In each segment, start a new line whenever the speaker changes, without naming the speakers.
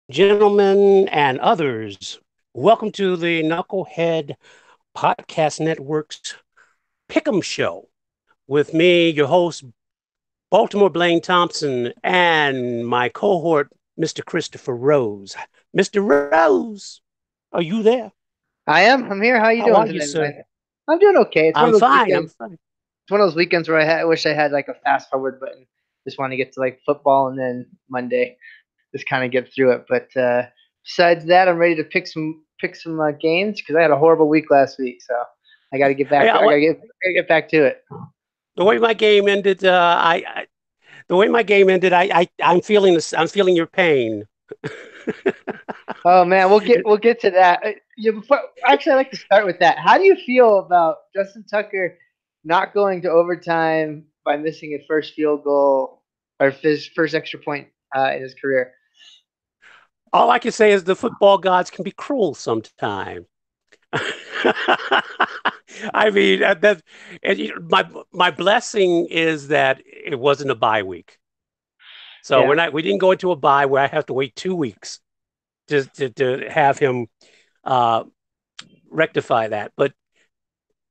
gentlemen, and others. Welcome to the Knucklehead Podcast Network's Pick'em Show with me, your host, Baltimore Blaine Thompson, and my cohort, Mr. Christopher Rose. Mr. Rose, are you there?
I am. I'm here. How you
How
doing
are you,
today,
sir?
man? I'm doing okay. It's one
I'm
of those
fine. I'm
weekends.
fine.
It's one of those weekends where I wish I had like a fast forward button. Just want to get to like football and then Monday, just kind of get through it. But besides that, I'm ready to pick some games because I had a horrible week last week. So I got to get back.
Yeah,
I gotta get back to it.
the way my game ended, the way my game ended, I'm feeling this. I'm feeling your pain.
Oh man, we'll get to that. Yeah, before actually, I'd like to start with that. How do you feel about Justin Tucker not going to overtime by missing a first field goal or his first extra point in his career?
All I can say is the football gods can be cruel sometimes. I mean, my blessing is that it wasn't a bye week. So
Yeah.
we didn't go into a bye where I have to wait 2 weeks to have him uh, rectify that. But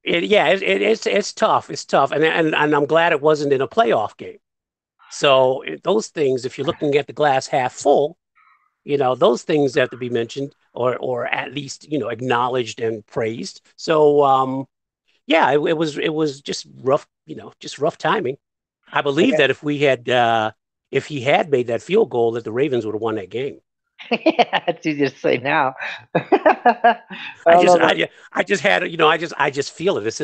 it's tough. It's tough, and I'm glad it wasn't in a playoff game. So those things, if you're looking at the glass half full, those things have to be mentioned or at least acknowledged and praised. So yeah, it was just rough, just rough timing. I believe
Okay.
that if he had made that field goal, that the Ravens would have won that game.
Yeah, it's easy to say now. I
I
don't know
just
about.
I just had I just feel it.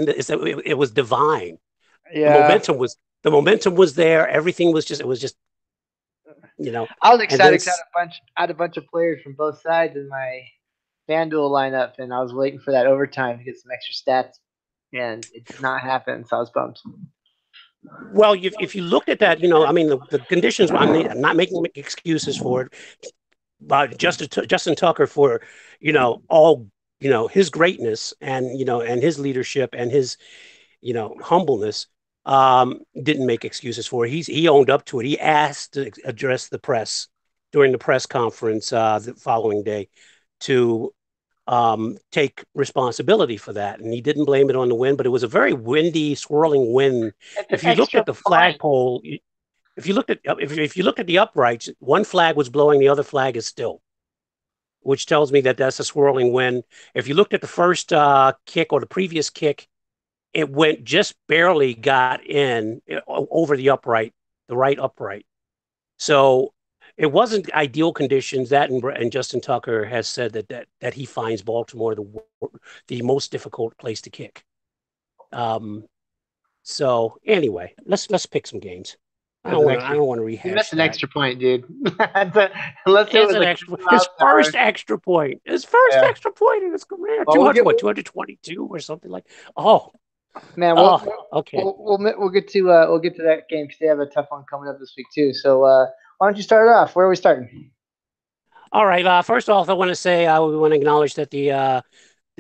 It was divine. The
Yeah,
momentum was the momentum was there. Everything was just it was just
I was
and then
excited 'cause I had a bunch of players from both sides in my FanDuel lineup, and I was waiting for that overtime to get some extra stats, and it did not happen. So I was bummed.
well, if you looked at that, I mean the conditions. I'm not making excuses for it. Justin Tucker for all his greatness and his leadership and his humbleness didn't make excuses for it. He owned up to it. He asked to address the press during the press conference the following day to take responsibility for that, and he didn't blame it on the wind. But it was a very windy, swirling wind.
It's an
If you looked
extra
at the
point.
flagpole, if you looked at the uprights, one flag was blowing, the other flag is still, which tells me that that's a swirling wind. If you looked at the first kick or the previous kick, it went just barely got in over the right upright. So it wasn't ideal conditions. And Justin Tucker has said that he finds Baltimore the most difficult place to kick. Um, so anyway, let's pick some games.
That's an
I
extra.
don't want to
You
rehash
missed an
that.
extra point, dude. Unless it
It's
was
an
like
extra
50
his
miles an
first
hour.
extra point. His first
Yeah.
extra point in his career.
Well,
222 or something like. Oh,
man. We'll
oh, okay.
we'll get to that game because they have a tough one coming up this week too. So why don't you start off? Where are we starting?
All right. First off, I want to say we want to acknowledge that the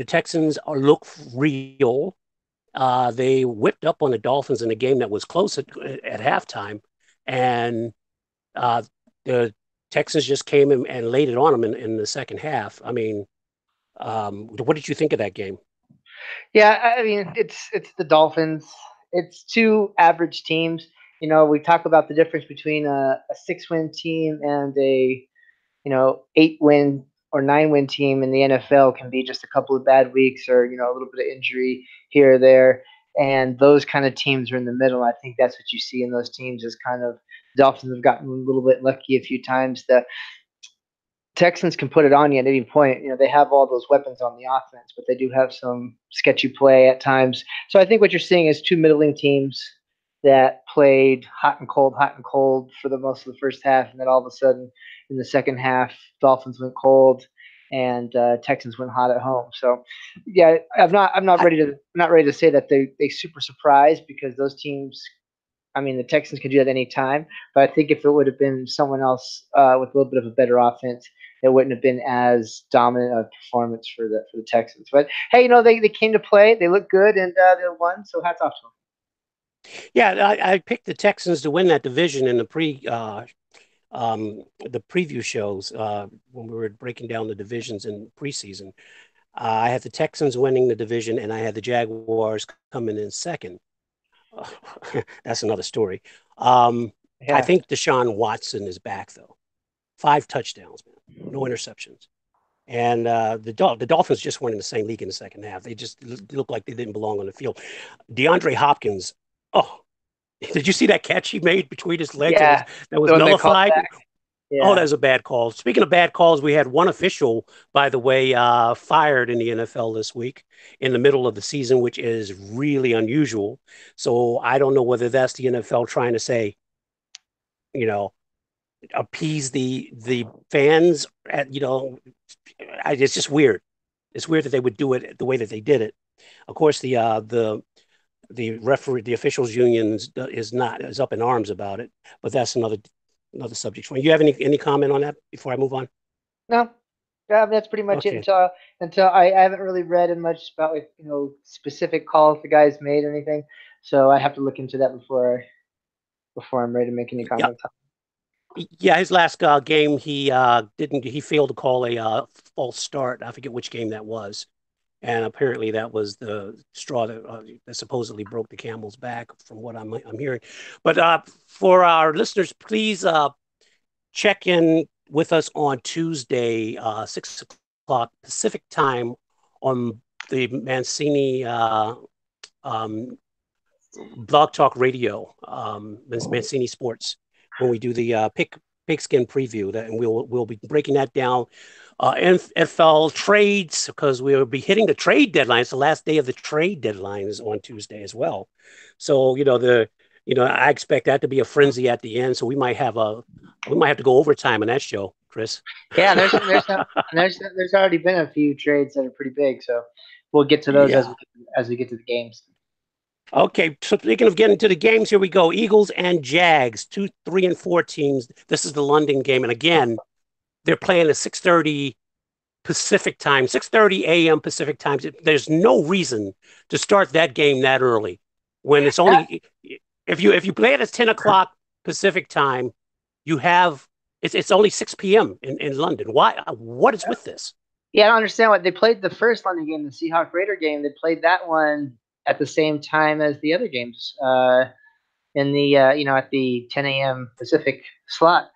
Texans look real. They whipped up on the Dolphins in a game that was close at halftime, and uh, the Texans just came in and laid it on them in the second half. I mean, what did you think of that game?
Yeah, I mean it's the Dolphins. It's two average teams. We talk about the difference between a 6-win team and a 8-win or 9-win team in the NFL can be just a couple of bad weeks or a little bit of injury here or there, and those kind of teams are in the middle. I think that's what you see in those teams is kind of Dolphins have gotten a little bit lucky a few times. The Texans can put it on you at any point. They have all those weapons on the offense, but they do have some sketchy play at times. So I think what you're seeing is two middling teams that played hot and cold for the most of the first half, and then all of a sudden in the second half, Dolphins went cold and Texans went hot at home. So yeah, I'm not
I,
ready to say that they super surprised because those teams. I mean, the Texans could do that any time, but I think if it would have been someone else with a little bit of a better offense, it wouldn't have been as dominant a performance for the Texans. But hey, they came to play. They look good and they won. So hats off to
yeah, I picked the Texans to win that division in the the preview shows when we were breaking down the divisions in preseason. I had the Texans winning the division, and I had the Jaguars coming in second. That's another story. I
Yeah.
think Deshaun Watson is back though. 5 touchdowns, man, no interceptions. And the Dolphins just weren't in the same league in the second half. They just looked like they didn't belong on the field. DeAndre Hopkins, oh, did you see that catch he made between his legs
Yeah.
that was
The one they called
nullified?
back.
Oh,
Yeah.
that's a bad call. Speaking of bad calls, we had one official, by the way, fired in the NFL this week in the middle of the season, which is really unusual. So I don't know whether that's the NFL trying to say, you know, appease the fans. It's just weird. It's weird that they would do it the way that they did it. Of course, the referee, the officials union is up in arms about it, but that's another subject. You have any comment on that before I move on?
No. Yeah, that's pretty much it
Okay.
until I haven't really read much about like, specific calls the guys made or anything. So I have to look into that before I'm ready to make any
Yeah.
comments.
Yeah, his last game, he failed to call a false start. I forget which game that was, and apparently that was the straw that supposedly broke the camel's back, from what I'm hearing. But for our listeners, please check in with us on Tuesday, 6 o'clock Pacific time, on the Mancini um, Blog Talk Radio, Mancini Sports, when we do the pigskin preview, and we'll be breaking that down. NFL trades, because we'll be hitting the trade deadline. It's the last day of the trade deadline is on Tuesday as well. So I expect that to be a frenzy at the end. So we might have to go overtime on that show, Chris.
Yeah, there's already been a few trades that are pretty big, so we'll get to those
Yeah.
as we get to the games.
Okay, so speaking of getting to the games, here we go. Eagles and Jags, 2, 3, and 4 teams. This is the London game, and again, they're playing at 6:30 Pacific time, 6:30 a.m. Pacific time. There's no reason to start that game that early when it's
Yeah,
only if you play it at 10 o'clock Pacific time, you have it's only 6 p.m. in London. Why? What is with this?
yeah, I don't understand what they played the first London game, the Seahawk Raider game. They played that one at the same time as the other games in the at the 10 a.m. Pacific slot.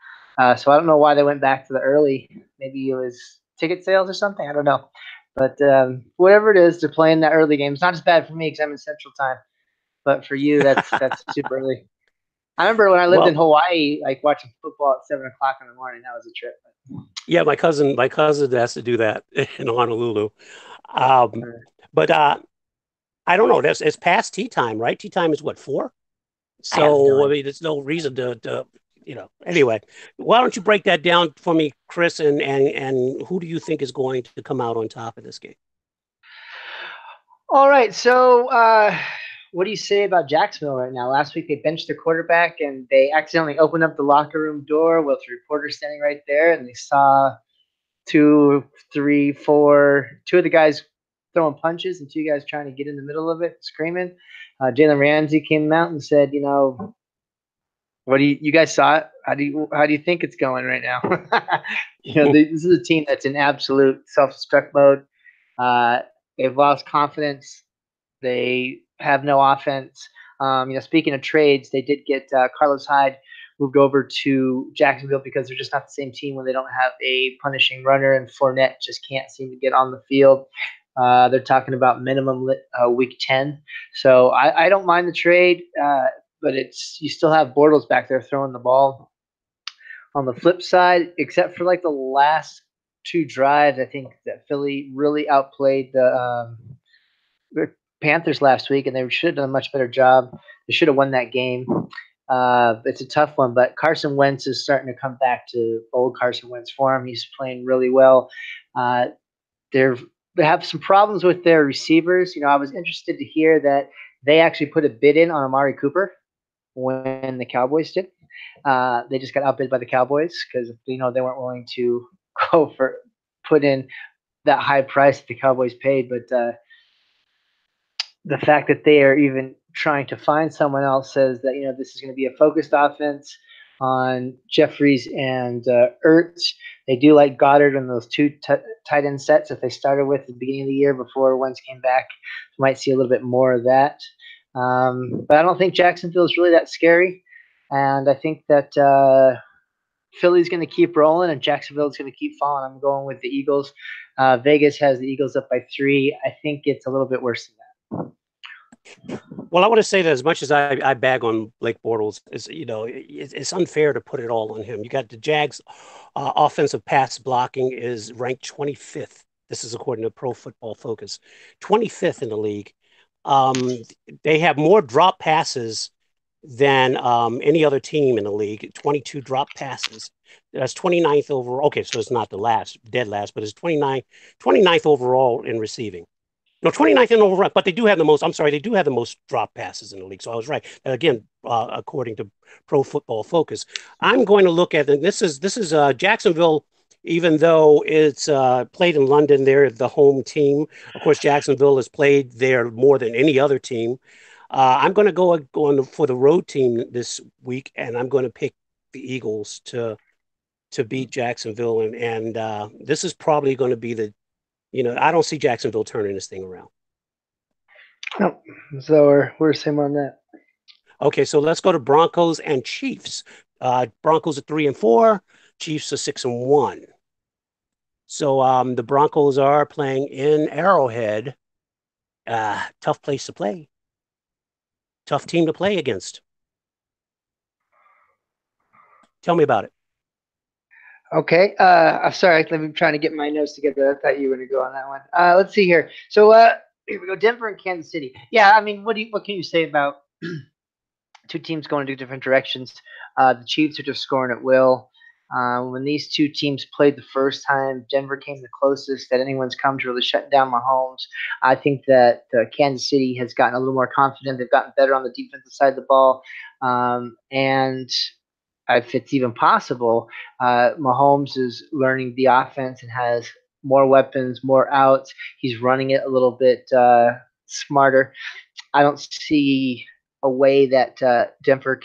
So I don't know why they went back to the early. Maybe it was ticket sales or something. I don't know. But whatever it is, they're playing that early game. It's not as bad for me because I'm in Central Time. But for you, that's super early. I remember when I lived in
Well,
Hawaii, like watching football at 7 o'clock in the morning. That was a trip.
yeah, my cousin has to do that in Honolulu. Um, but I don't know. It's past tea time, right? Tea time is what, 4?
I have no
So I
idea.
mean, there's no reason to. Anyway, why don't you break that down for me, Chris? And who do you think is going to come out on top of this game?
All right. So, what do you say about Jacksonville right now? Last week they benched their quarterback and they accidentally opened up the locker room door with the reporter standing right there, and they saw two, three, four, two of the guys throwing punches and two guys trying to get in the middle of it, screaming. Jalen Ramsey came out and said, what do you guys saw it? How do you think it's going right now? This is a team that's in absolute self-destruct mode. Uh, they've lost confidence. They have no offense. Speaking of trades, they did get Carlos Hyde moved over to Jacksonville because they're just not the same team when they don't have a punishing runner, and Fournette just can't seem to get on the field. They're talking about minimum week 10. So I don't mind the trade, but you still have Bortles back there throwing the ball. On the flip side, except for like the last two drives, I think that Philly really outplayed the Panthers last week, and they should have done a much better job. They should have won that game. It's a tough one, but Carson Wentz is starting to come back to old Carson Wentz form. He's playing really well. Uh, they have some problems with their receivers. I was interested to hear that they actually put a bid in on Amari Cooper when the Cowboys did. They just got outbid by the Cowboys because they weren't willing to put in that high price that the Cowboys paid. But the fact that they are even trying to find someone else says that this is going to be a focused offense. on Jeffries and Ertz. They do like Goddard in those two tight end sets that they started with at the beginning of the year before Wentz came back. You might see a little bit more of that. But I don't think Jacksonville is really that scary. And I think that Philly's going to keep rolling and Jacksonville's going to keep falling. I'm going with the Eagles. Vegas has the Eagles up by 3. I think it's a little bit worse than that.
Well, I want to say that as much as I bag on Blake Bortles, it's unfair to put it all on him. You got the Jags' offensive pass blocking is ranked 25th. This is according to Pro Football Focus, 25th in the league. They have more drop passes than any other team in the league. 22 drop passes. That's 29th overall. Okay, so it's not the dead last, but it's 29th overall in receiving. No, 29th in overall, but they do have the most. I'm sorry, they do have the most drop passes in the league. So I was right. Again, according to Pro Football Focus, I'm going to look at this is Jacksonville. Even though it's played in London, they're the home team. Of course, Jacksonville has played there more than any other team. I'm going to go on for the road team this week, and I'm going to pick the Eagles to beat Jacksonville, and this is probably going to be I don't see Jacksonville turning this thing around.
No, so we're the same on that.
Okay, so let's go to Broncos and Chiefs. Broncos are 3-4, Chiefs are 6-1. So the Broncos are playing in Arrowhead. Tough place to play. Tough team to play against. Tell me about it.
Okay. I'm sorry. I'm trying to get my notes together. I thought you were going to go on that one. Let's see here. So here we go. Denver and Kansas City. Yeah. I mean, what can you say about two teams going in different directions? The Chiefs are just scoring at will. When these two teams played the first time, Denver came the closest that anyone's come to really shutting down Mahomes. I think that Kansas City has gotten a little more confident. They've gotten better on the defensive side of the ball. And if it's even possible, Mahomes is learning the offense and has more weapons, more outs. He's running it a little bit smarter. I don't see a way that Denver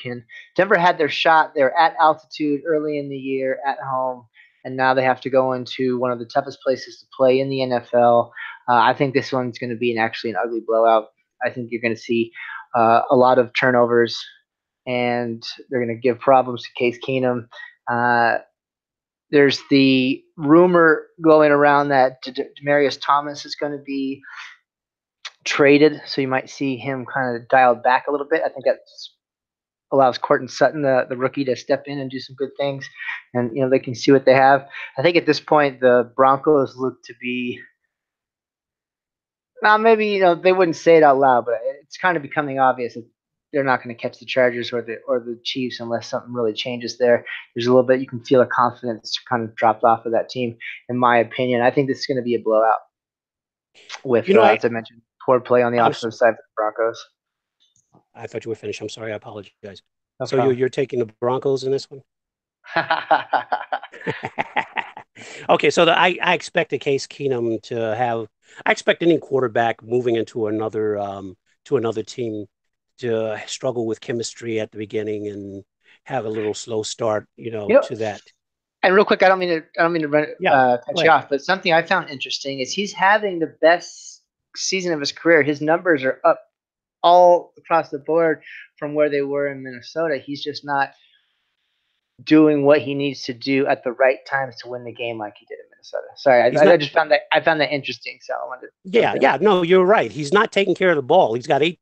had their shot. They're at altitude early in the year at home, and now they have to go into one of the toughest places to play in the NFL. I think this one's going to be actually an ugly blowout. I think you're going to see a lot of turnovers, and they're going to give problems to Case Keenum. There's the rumor going around that Demaryius Thomas is going to be traded, so you might see him kind of dialed back a little bit. I think that allows Courtland Sutton, the rookie, to step in and do some good things, and they can see what they have. I think at this point the Broncos look to be. Now maybe they wouldn't say it out loud, but it's kind of becoming obvious that they're not going to catch the Chargers or the Chiefs unless something really changes there. There's a little bit you can feel a confidence kind of dropped off of that team, in my opinion. I think this is going to be a blowout. With as I mentioned, poor play on the offensive side of the Broncos.
I thought you were finished. I'm sorry. I apologize. So you're taking the Broncos in this one? Okay, so I expect Case Keenum to have. I expect any quarterback moving into another team to struggle with chemistry at the beginning and have a little slow start, to that.
And real quick, I don't mean to run, cut you off, but something I found interesting is he's having the best season of his career. His numbers are up all across the board from where they were in Minnesota. He's just not doing what he needs to do at the right times to win the game like he did in Minnesota. Sorry, I just found that interesting. So I wanted.
Yeah, no, you're right. He's not taking care of the ball. He's got eight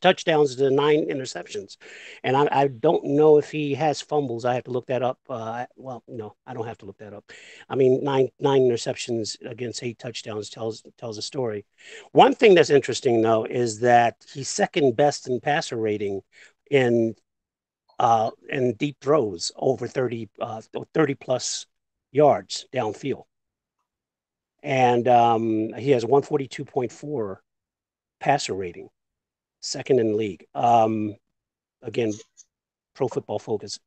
touchdowns to 9 interceptions, and I don't know if he has fumbles. I have to look that up. Well, no, I don't have to look that up. I mean, nine interceptions against 8 touchdowns tells a story. One thing that's interesting though is that he's second best in passer rating in deep throws over 30 plus yards downfield. And he has 142.4 passer rating, second in the league. Again, Pro Football Focus.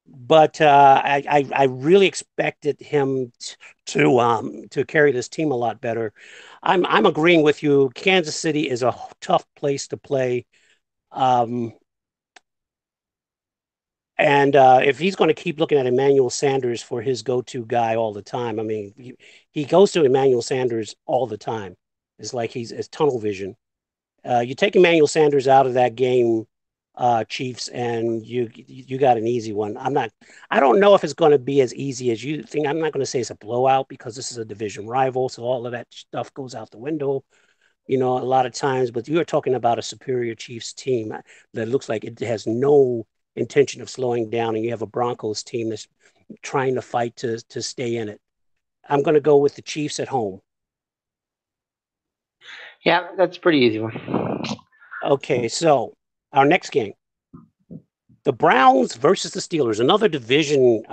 But I really expected him to carry this team a lot better. I'm agreeing with you. Kansas City is a tough place to play. And if he's going to keep looking at Emmanuel Sanders for his go-to guy all the time, I mean, he goes to Emmanuel Sanders all the time. It's like it's tunnel vision. You take Emmanuel Sanders out of that game, Chiefs, and you got an easy one. I don't know if it's going to be as easy as you think. I'm not going to say it's a blowout because this is a division rival, so all of that stuff goes out the window, a lot of times. But you are talking about a superior Chiefs team that looks like it has no intention of slowing down, and you have a Broncos team that's trying to fight to stay in it. I'm going to go with the Chiefs at home.
Yeah, that's a pretty easy one.
Okay, so our next game, the Browns versus the Steelers, another division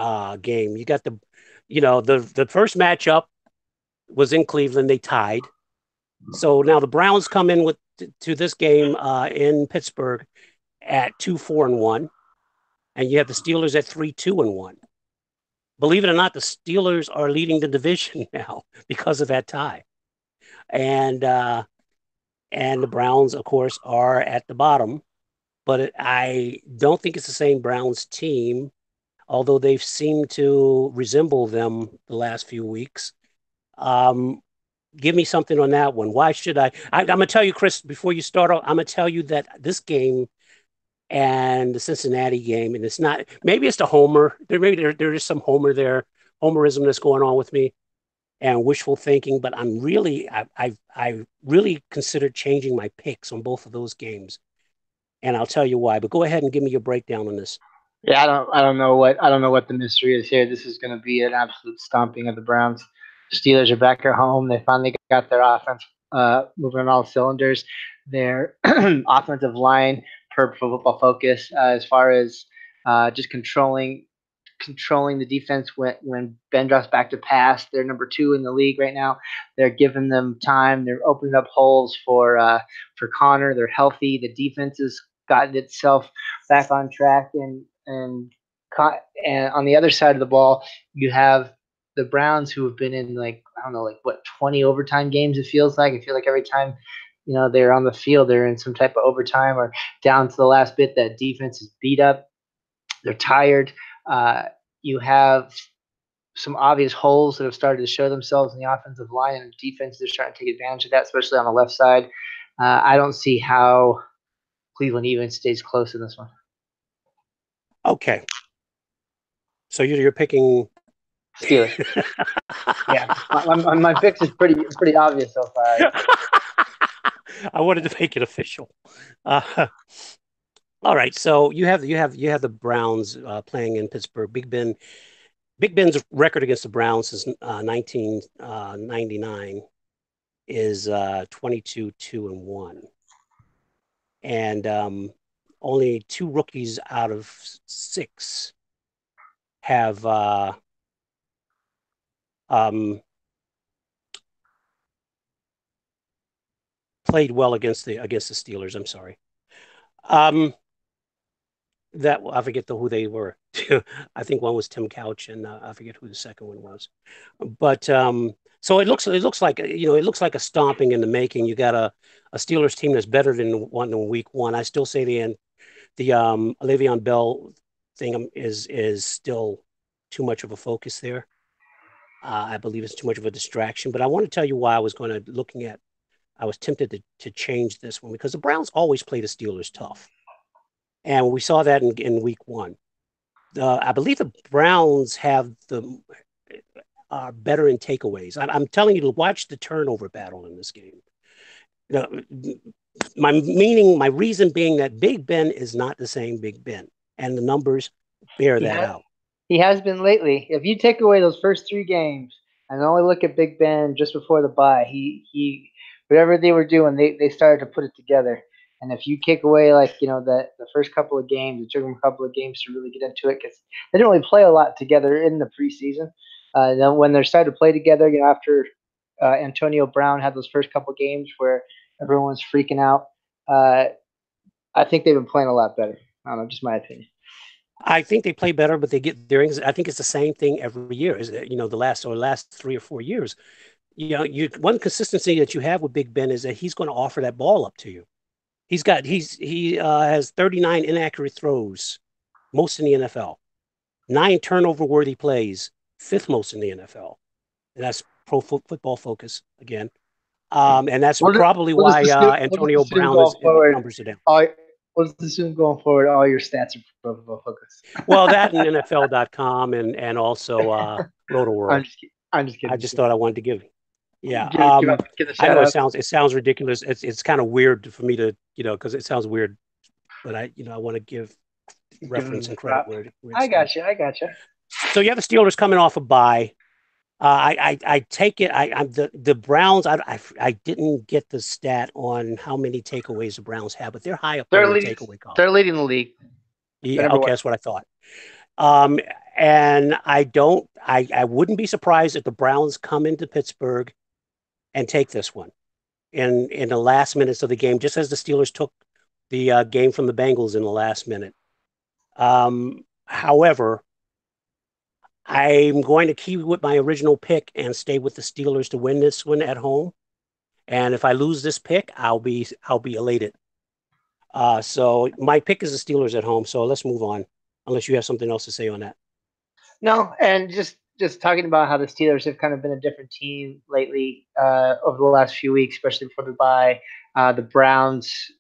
game. You got the first matchup was in Cleveland. They tied. So now the Browns come in to this game in Pittsburgh at 2-4-1, and you have the Steelers at 3-2-1. Believe it or not, the Steelers are leading the division now because of that tie, and the Browns, of course, are at the bottom. But I don't think it's the same Browns team, although they've seemed to resemble them the last few weeks. Give me something on that one. Why should I'm going to tell you, Chris, before you start off, I'm going to tell you that this game and the Cincinnati game, and it's not, maybe it's the homer. There is some homerism that's going on with me and wishful thinking, but I really considered changing my picks on both of those games. And I'll tell you why. But go ahead and give me your breakdown on this.
Yeah, I don't know what the mystery is here. This is going to be an absolute stomping of the Browns. Steelers are back at home. They finally got their offense moving on all cylinders. Their offensive line, per Football Focus, as far as just controlling the defense when Ben drops back to pass. They're number 2 in the league right now. They're giving them time. They're opening up holes for Connor. They're healthy. The defense has gotten itself back on track, and on the other side of the ball, you have the Browns, who have been in, like, I don't know, like, what, 20 overtime games. It feels like. I feel like every time they're on the field, they're in some type of overtime or down to the last bit. That defense is beat up. They're tired. You have some obvious holes that have started to show themselves in the offensive line, and defense is trying to take advantage of that, especially on the left side. I don't see how Cleveland even stays close in this one.
Okay. So you're picking
Steelers. Yeah, my picks is pretty obvious so far.
I wanted to make it official. All right, so you have the Browns playing in Pittsburgh. Big Ben's record against the Browns since 1999 is 22-2-1, and only 2 rookies out of 6 have played well against the Steelers. I'm sorry. I forget who they were. I think one was Tim Couch, and I forget who the second one was. But so it looks like it looks like a stomping in the making. You got a Steelers team that's better than one in week 1. I still say the Le'Veon Bell thing is still too much of a focus there. I believe it's too much of a distraction. But I want to tell you why I was tempted to change this one, because the Browns always play the Steelers tough. And we saw that in week 1. I believe the Browns have are better in takeaways. I'm telling you to watch the turnover battle in this game. My reason being that Big Ben is not the same Big Ben, and the numbers bear that out.
He has been lately. If you take away those first 3 games and only look at Big Ben just before the bye, he whatever they were doing, they started to put it together. And if you kick away, like, the first couple of games, it took them a couple of games to really get into it, because they didn't really play a lot together in the preseason. Then when they started to play together, after Antonio Brown had those first couple of games where everyone was freaking out, I think they've been playing a lot better. I don't know, just my opinion.
I think they play better, but they get their. I think it's the same thing every year. Is the last 3 or 4 years. One consistency that you have with Big Ben is that he's going to offer that ball up to you. He has 39 inaccurate throws most in the NFL. 9 turnover-worthy plays, 5th most in the NFL. And that's Pro Football Focus again. And that's probably why Antonio Brown's numbers are down.
Let's assume going forward, all your stats are Pro Football Focus.
Well, that and NFL.com and also Roto World.
I'm just kidding.
I just thought I wanted to give. Yeah.
I
know it sounds ridiculous. It's kind of weird for me to, because it sounds weird, but I want to give reference and credit where
I got you.
So you have the Steelers coming off a bye. I take it. The Browns. I didn't get the stat on how many takeaways the Browns have, but they're high up there in the takeaway column.
They're leading the league.
Yeah, okay, that's what I thought. And I wouldn't be surprised if the Browns come into Pittsburgh and take this one in the last minutes of the game, just as the Steelers took the game from the Bengals in the last minute. However, I'm going to keep with my original pick and stay with the Steelers to win this one at home. And if I lose this pick, I'll be elated. So my pick is the Steelers at home. So let's move on, unless you have something else to say on that.
No, and just talking about how the Steelers have kind of been a different team lately over the last few weeks, especially before the bye. The Browns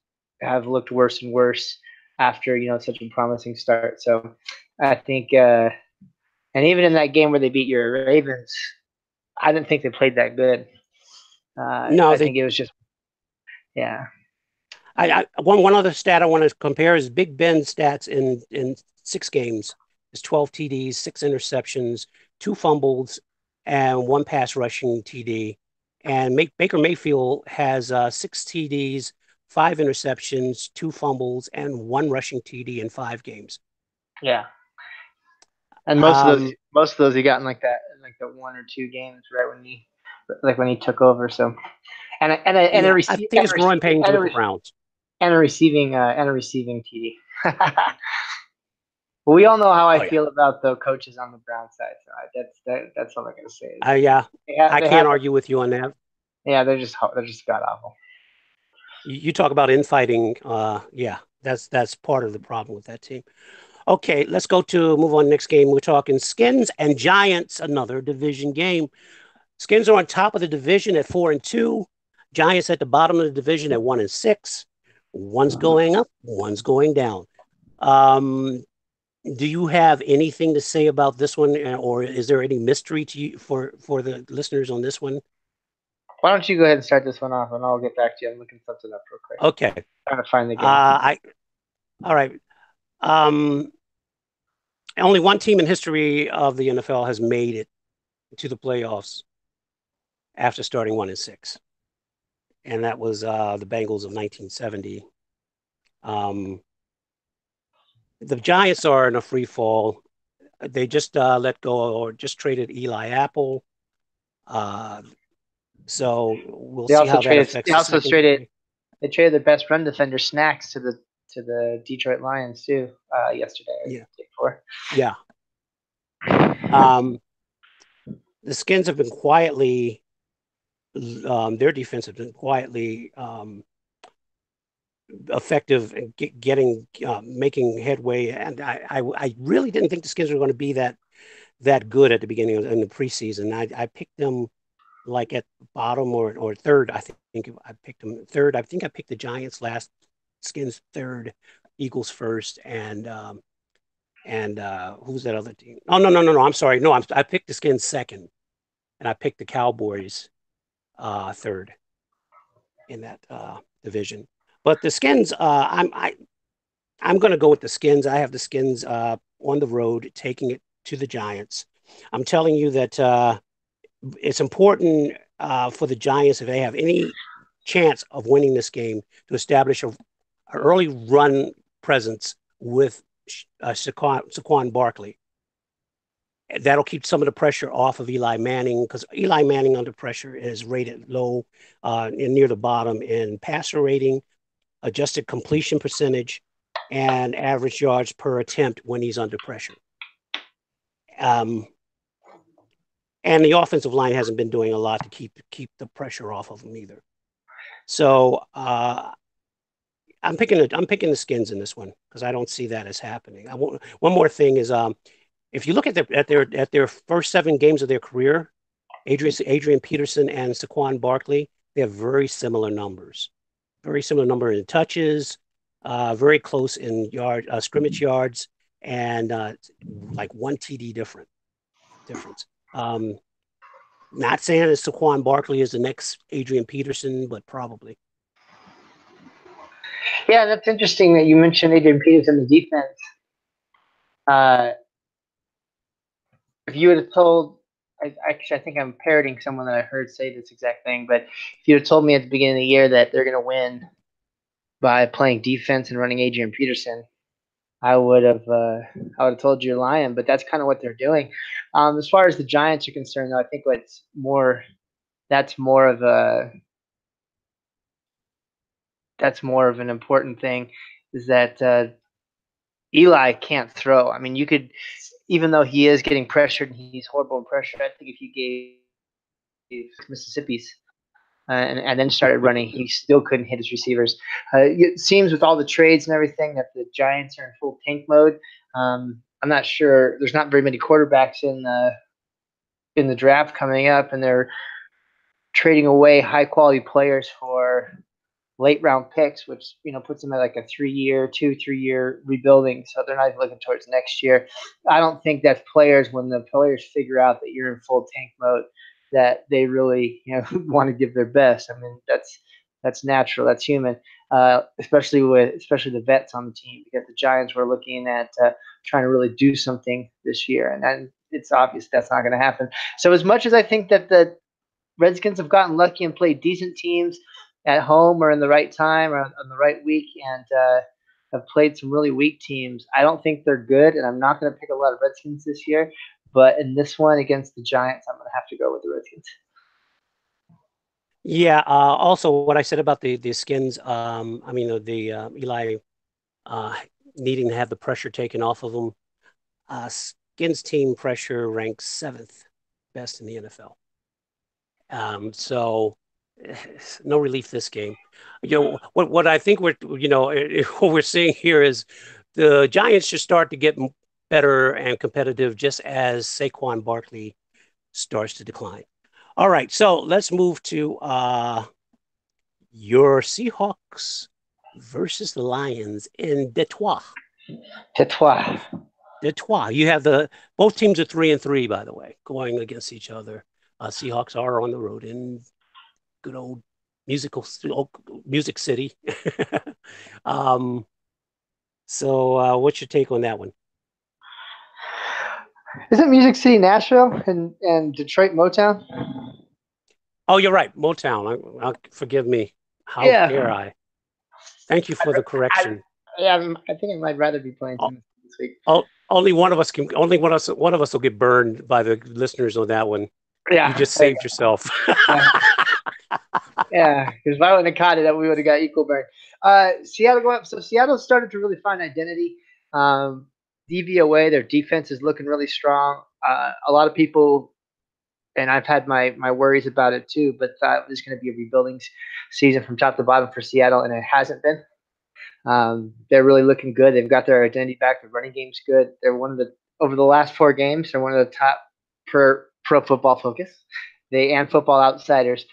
have looked worse and worse after such a promising start. So I think, and even in that game where they beat your Ravens, I didn't think they played that good. I think it was just, yeah.
One other stat I want to compare is Big Ben's stats in 6 games. Is 12 TDs, 6 interceptions, 2 fumbles, and 1 pass rushing TD. And Baker Mayfield has 6 TDs, 5 interceptions, 2 fumbles, and 1 rushing TD in 5 games.
Yeah. And most of those he got in like the 1 or 2 games, right when he took over. So, I think
it's growing pains with the Browns.
And a receiving TD. Well, we all know how I feel about the coaches on the Brown side. So that's all I'm gonna say.
I can't argue with you on that.
Yeah, they're just god awful.
You talk about infighting. That's part of the problem with that team. Okay, let's move on next game. We're talking Skins and Giants, another division game. Skins are on top of the division at 4-2. Giants at the bottom of the division at 1-6. One's going up, one's going down. Do you have anything to say about this one, or is there any mystery to you for the listeners on this one?
Why don't you go ahead and start this one off, and I'll get back to you. I'm looking something up real quick.
Okay.
Trying to find the game.
All right. Only one team in history of the NFL has made it to the playoffs after starting 1-6, and that was the Bengals of 1970. The Giants are in a free fall. They just let go or just traded Eli Apple. So we'll see how that affects.
They traded the best run defender, Snacks, to the Detroit Lions too yesterday.
Yeah. The Skins have been quietly. Their defense has been quietly effective in making headway, and I really didn't think the Skins were going to be that good at the beginning in the preseason. I picked them like at bottom or third. I think I picked them third. I think I picked the Giants last, Skins third, Eagles first, and who's that other team? Oh no! I'm sorry. No, I picked the Skins second, and I picked the Cowboys third in that division. But the Skins, I'm going to go with the Skins. I have the Skins on the road, taking it to the Giants. I'm telling you that it's important for the Giants, if they have any chance of winning this game, to establish an early run presence with Saquon Barkley. That'll keep some of the pressure off of Eli Manning, because Eli Manning under pressure is rated low and near the bottom in passer rating, adjusted completion percentage, and average yards per attempt when he's under pressure. And the offensive line hasn't been doing a lot to keep the pressure off of him either. So I'm picking the Skins in this one because I don't see that as happening. One more thing is if you look at their first 7 games of their career, Adrian Peterson and Saquon Barkley, they have very similar numbers. Very similar number in touches, very close in scrimmage yards, and like 1 TD difference. Not saying that Saquon Barkley is the next Adrian Peterson, but probably.
Yeah, that's interesting that you mentioned Adrian Peterson, the defense. Uh, if you would have told, I think I'm parroting someone that I heard say this exact thing, but if you had told me at the beginning of the year that they're going to win by playing defense and running Adrian Peterson, I would have told you you're lying. But that's kind of what they're doing. As far as the Giants are concerned, though, I think that's more of an important thing is that Eli can't throw. I mean, you could, even though he is getting pressured and he's horrible in pressure, I think if you gave Mississippi's and then started running, he still couldn't hit his receivers. It seems with all the trades and everything that the Giants are in full tank mode. I'm not sure. There's not very many quarterbacks in the draft coming up, and they're trading away high quality players for late round picks, which puts them at like a 3-year rebuilding. So they're not even looking towards next year. I don't think that when the players figure out that you're in full tank mode, that they really want to give their best. I mean, that's natural, that's human. Especially the vets on the team, because the Giants were looking at trying to really do something this year, and then it's obvious that's not going to happen. So as much as I think that the Redskins have gotten lucky and played decent teams at home or in the right time or on the right week and have played some really weak teams, I don't think they're good, and I'm not going to pick a lot of Redskins this year. But in this one against the Giants, I'm going to have to go with the Redskins.
Yeah. Also, what I said about the Skins, I mean the Eli needing to have the pressure taken off of them. Skins team pressure ranks 7th best in the NFL. So no relief this game. What I think what we're seeing here is the Giants should start to get better and competitive just as Saquon Barkley starts to decline. All right, so let's move to your Seahawks versus the Lions in Detroit. Detroit. You have both teams are 3-3, by the way, going against each other. Seahawks are on the road in good old Music City. So what's your take on that one?
Isn't Music City Nashville and Detroit Motown?
Oh, you're right, Motown. Forgive me. How dare I? Thank you for the correction.
I think I might rather be playing this week.
Only one of us will get burned by the listeners on that one.
Yeah,
you just saved yourself.
Yeah, because if I wouldn't have caught it, we would have got equal burn. Seattle going up. So Seattle started to really find identity. DVOA, their defense is looking really strong. A lot of people, and I've had my worries about it too, but thought it was going to be a rebuilding season from top to bottom for Seattle, and it hasn't been. They're really looking good. They've got their identity back. The running game's good. They're over the last 4 games, they're one of the top per Pro Football Focus. And Football Outsiders.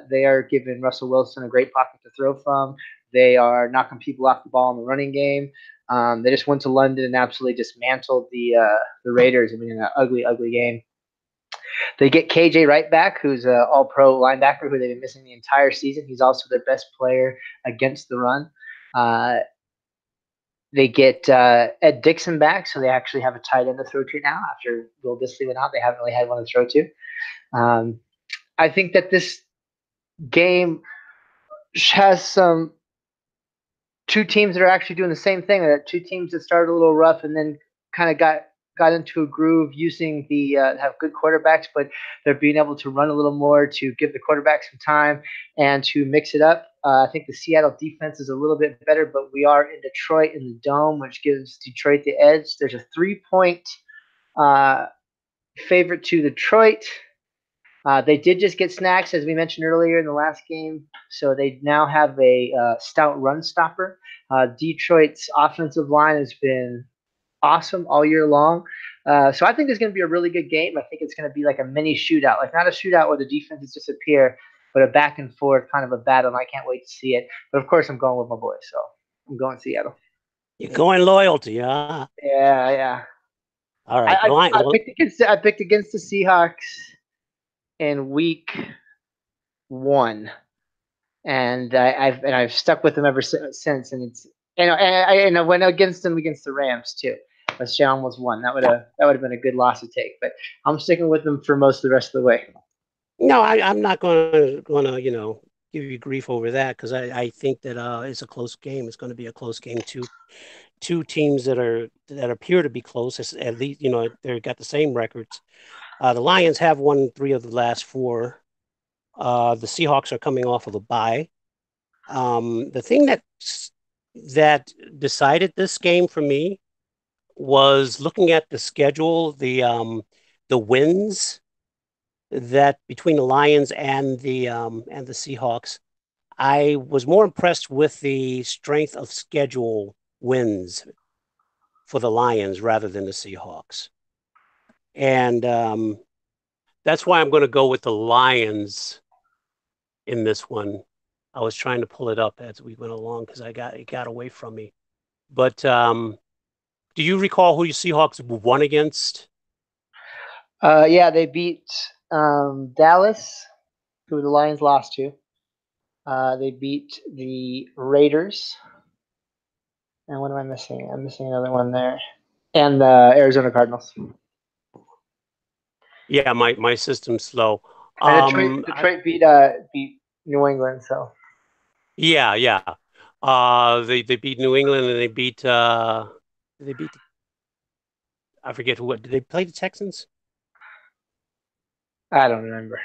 They are giving Russell Wilson a great pocket to throw from. They are knocking people off the ball in the running game. They just went to London and absolutely dismantled the Raiders. I mean, in an ugly, ugly game. They get KJ Wright back, who's an all-pro linebacker who they've been missing the entire season. He's also their best player against the run. They get Ed Dickson back, so they actually have a tight end to throw to now. After Will Dissly went out, they haven't really had one to throw to. I think that this game has two teams that are actually doing the same thing. Two teams that started a little rough and then kind of got into a groove using have good quarterbacks, but they're being able to run a little more to give the quarterback some time and to mix it up. I think the Seattle defense is a little bit better, but we are in Detroit in the Dome, which gives Detroit the edge. There's a 3-point favorite to Detroit. They did just get snacks, as we mentioned earlier in the last game. So they now have a stout run stopper. Detroit's offensive line has been awesome all year long. So I think it's going to be a really good game. I think it's going to be like a mini shootout, like not a shootout where the defenses disappear, but a back and forth kind of a battle. And I can't wait to see it. But of course, I'm going with my boys, so I'm going Seattle.
You're going loyalty, huh?
Yeah, yeah.
All
I,
right.
I, I
Well,
picked against I picked against the Seahawks in week 1, and I've stuck with them ever since. And it's and I went against them against the Rams too. But they almost won. That would have been a good loss to take. But I'm sticking with them for most of the rest of the way.
no, I'm not gonna give you grief over that because I think that it's a close game. It's going to be a close game. Two teams that appear to be close. At least they've got the same records. The Lions have won 3 of the last 4. The Seahawks are coming off of a bye. The thing that decided this game for me was looking at the schedule, the wins that between the Lions and the Seahawks. I was more impressed with the strength of schedule wins for the Lions rather than the Seahawks. And that's why I'm going to go with the Lions in this one. I was trying to pull it up as we went along because it got away from me. But do you recall who your Seahawks won against?
Yeah, they beat Dallas, who the Lions lost to. They beat the Raiders. And what am I missing? I'm missing another one there. And the Arizona Cardinals.
Yeah, my system's slow.
And Detroit beat New England. So
Yeah, yeah. They beat New England and they beat I forget who. Did they play the Texans?
I don't remember,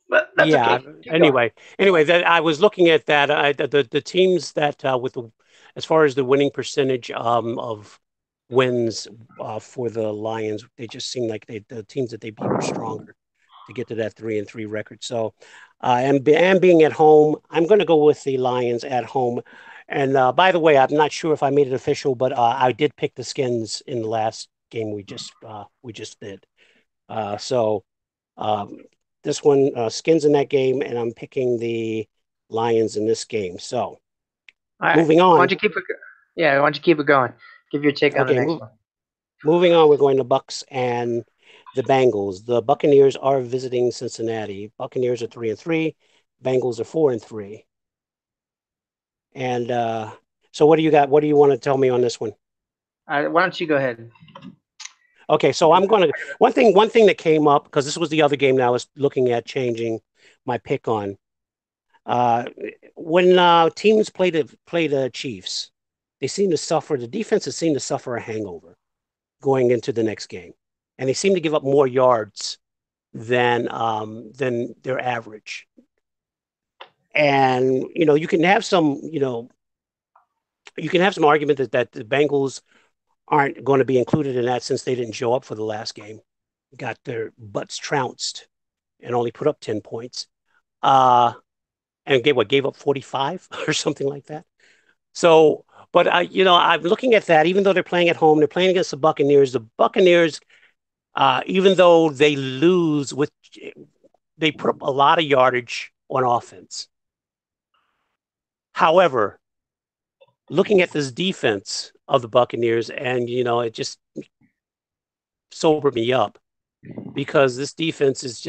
but that's
Yeah.
okay. Keep going.
Anyway, that I was looking at that. The teams that with the as far as the winning percentage of wins for the Lions, they just seemed like the teams that they beat were stronger to get to that 3-3 record. So, and being at home, I'm going to go with the Lions at home. And by the way, I'm not sure if I made it official, but I did pick the Skins in the last game we just did. So um, this one Skins in that game, and I'm picking the Lions in this game. So
All right.
moving
Why
on.
don't you keep it? Yeah. Why don't you keep it going? Give your take on the
Okay,
next one.
moving on. We're going to Bucks and the Bengals. The Buccaneers are visiting Cincinnati. Buccaneers are 3-3. Bengals are 4-3. And so what do you got? What do you want to tell me on this one?
All right. Why don't you go ahead?
Okay, so I'm going to one thing that came up because this was the other game that I was looking at changing my pick on. Uh, when teams play the Chiefs, they seem to suffer. The defenses seem to suffer a hangover going into the next game, and they seem to give up more yards than their average. And you can have some argument that the Bengals aren't going to be included in that since they didn't show up for the last game, got their butts trounced, and only put up 10 points. And gave up 45 or something like that. So, but I'm looking at that. Even though they're playing at home, they're playing against the Buccaneers. The Buccaneers, even though they put up a lot of yardage on offense. However, looking at this defense of the Buccaneers, and it just sobered me up because this defense is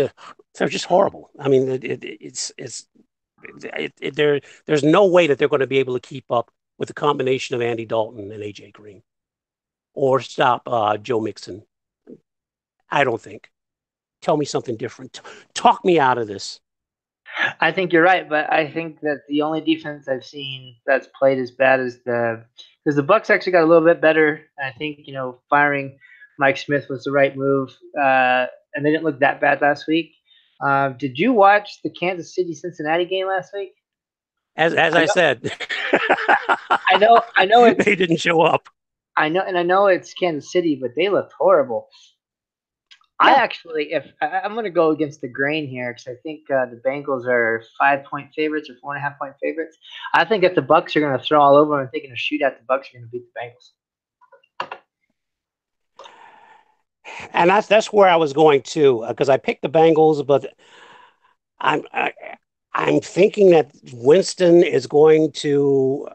they're just horrible. I mean, there's no way that they're going to be able to keep up with the combination of Andy Dalton and AJ Green or stop Joe Mixon. I don't think. Tell me something different. Talk me out of this.
I think you're right, but I think that the only defense I've seen that's played as bad as because the Bucks actually got a little bit better. I think firing Mike Smith was the right move, and they didn't look that bad last week. Did you watch the Kansas City Cincinnati game last week?
As
I
I
know,
said,
I know it's
they didn't show up.
I know it's Kansas City, but they looked horrible. I
Yeah.
actually, if I'm going to go against the grain here, because I think the Bengals are 5 point favorites or 4.5 point favorites. I think if the Bucks are going to throw all over them and taking a shootout, the Bucks are going to beat the Bengals.
And that's where I was going to, because I picked the Bengals, but I'm I, I'm thinking that Winston is going to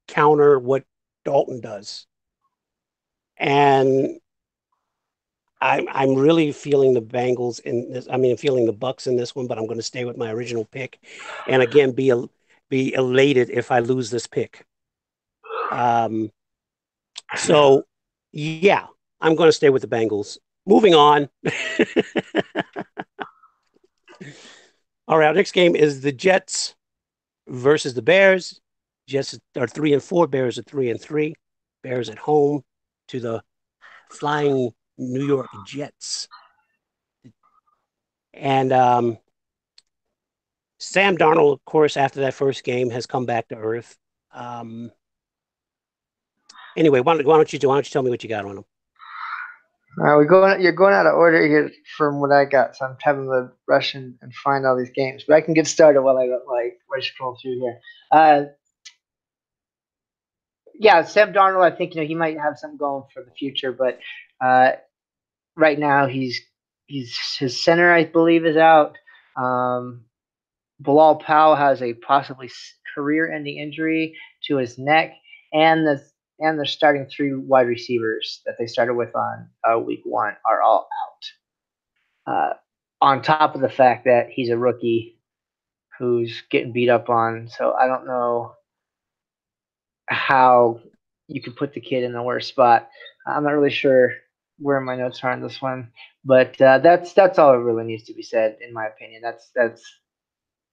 counter what Dalton does, and I'm really feeling the Bengals in this. I mean, feeling the Bucks in this one, but I'm going to stay with my original pick, and again be elated if I lose this pick. Um, so yeah, I'm going to stay with the Bengals. Moving on. All right, our next game is the Jets versus the Bears. Jets are 3-4. Bears are 3-3. Bears at home to the flying New York Jets. And Sam Darnold, of course, after that first game, has come back to earth. Um, anyway, why don't you tell me what you got on him?
We're going. You're going out of order here from what I got, so I'm having to rush and find all these games. But I can get started while I scroll through here. Yeah, Sam Darnold. I think he might have something going for the future, but uh, right now he's his center, I believe, is out. Um, Bilal Powell has a possibly career-ending injury to his neck, and the starting three wide receivers that they started with on week one are all out. On top of the fact that he's a rookie who's getting beat up on, so I don't know how you could put the kid in the worst spot. I'm not really sure where my notes are on this one, but that's all that really needs to be said, in my opinion. That's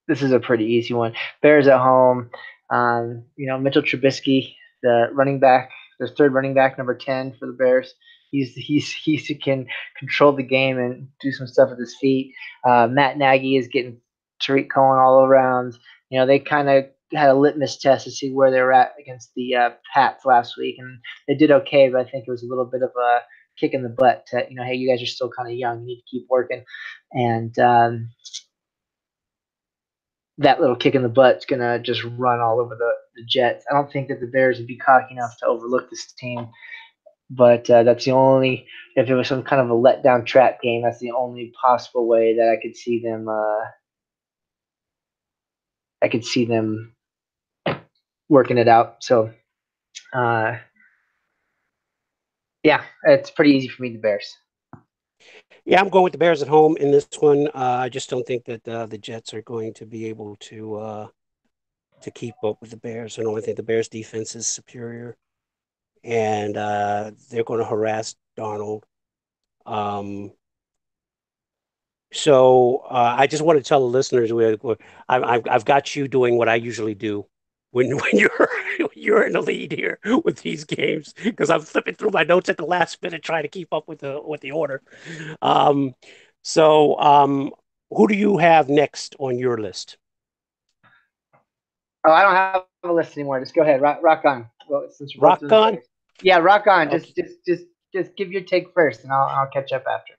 this is a pretty easy one. Bears at home. Mitchell Trubisky, the running back, the third running back, number 10 for the Bears. He can control the game and do some stuff with his feet. Matt Nagy is getting Tariq Cohen all around. They kind of had a litmus test to see where they were at against the Pats last week, and they did okay, but I think it was a little bit of a kick in the butt to, hey, you guys are still kind of young, you need to keep working. And that little kick in the butt is gonna just run all over the Jets. I don't think that the Bears would be cocky enough to overlook this team, but that's the only. If it was some kind of a letdown trap game, that's the only possible way that I could see them. I could see them working it out. So, uh, yeah, it's pretty easy for me. The Bears.
Yeah, I'm going with the Bears at home in this one. I just don't think that the Jets are going to be able to keep up with the Bears. I don't think the Bears defense is superior, and they're going to harass Darnold. Um, I just want to tell the listeners I've got you doing what I usually do when you're in the lead here with these games because I'm flipping through my notes at the last minute trying to keep up with the order. Um, so who do you have next on your list?
Oh, I don't have a list anymore. Just go ahead, rock on. Well, since we're both
Rock
doing the
on?
Bears. Yeah, rock on.
Okay.
Just give your take first, and I'll catch up after.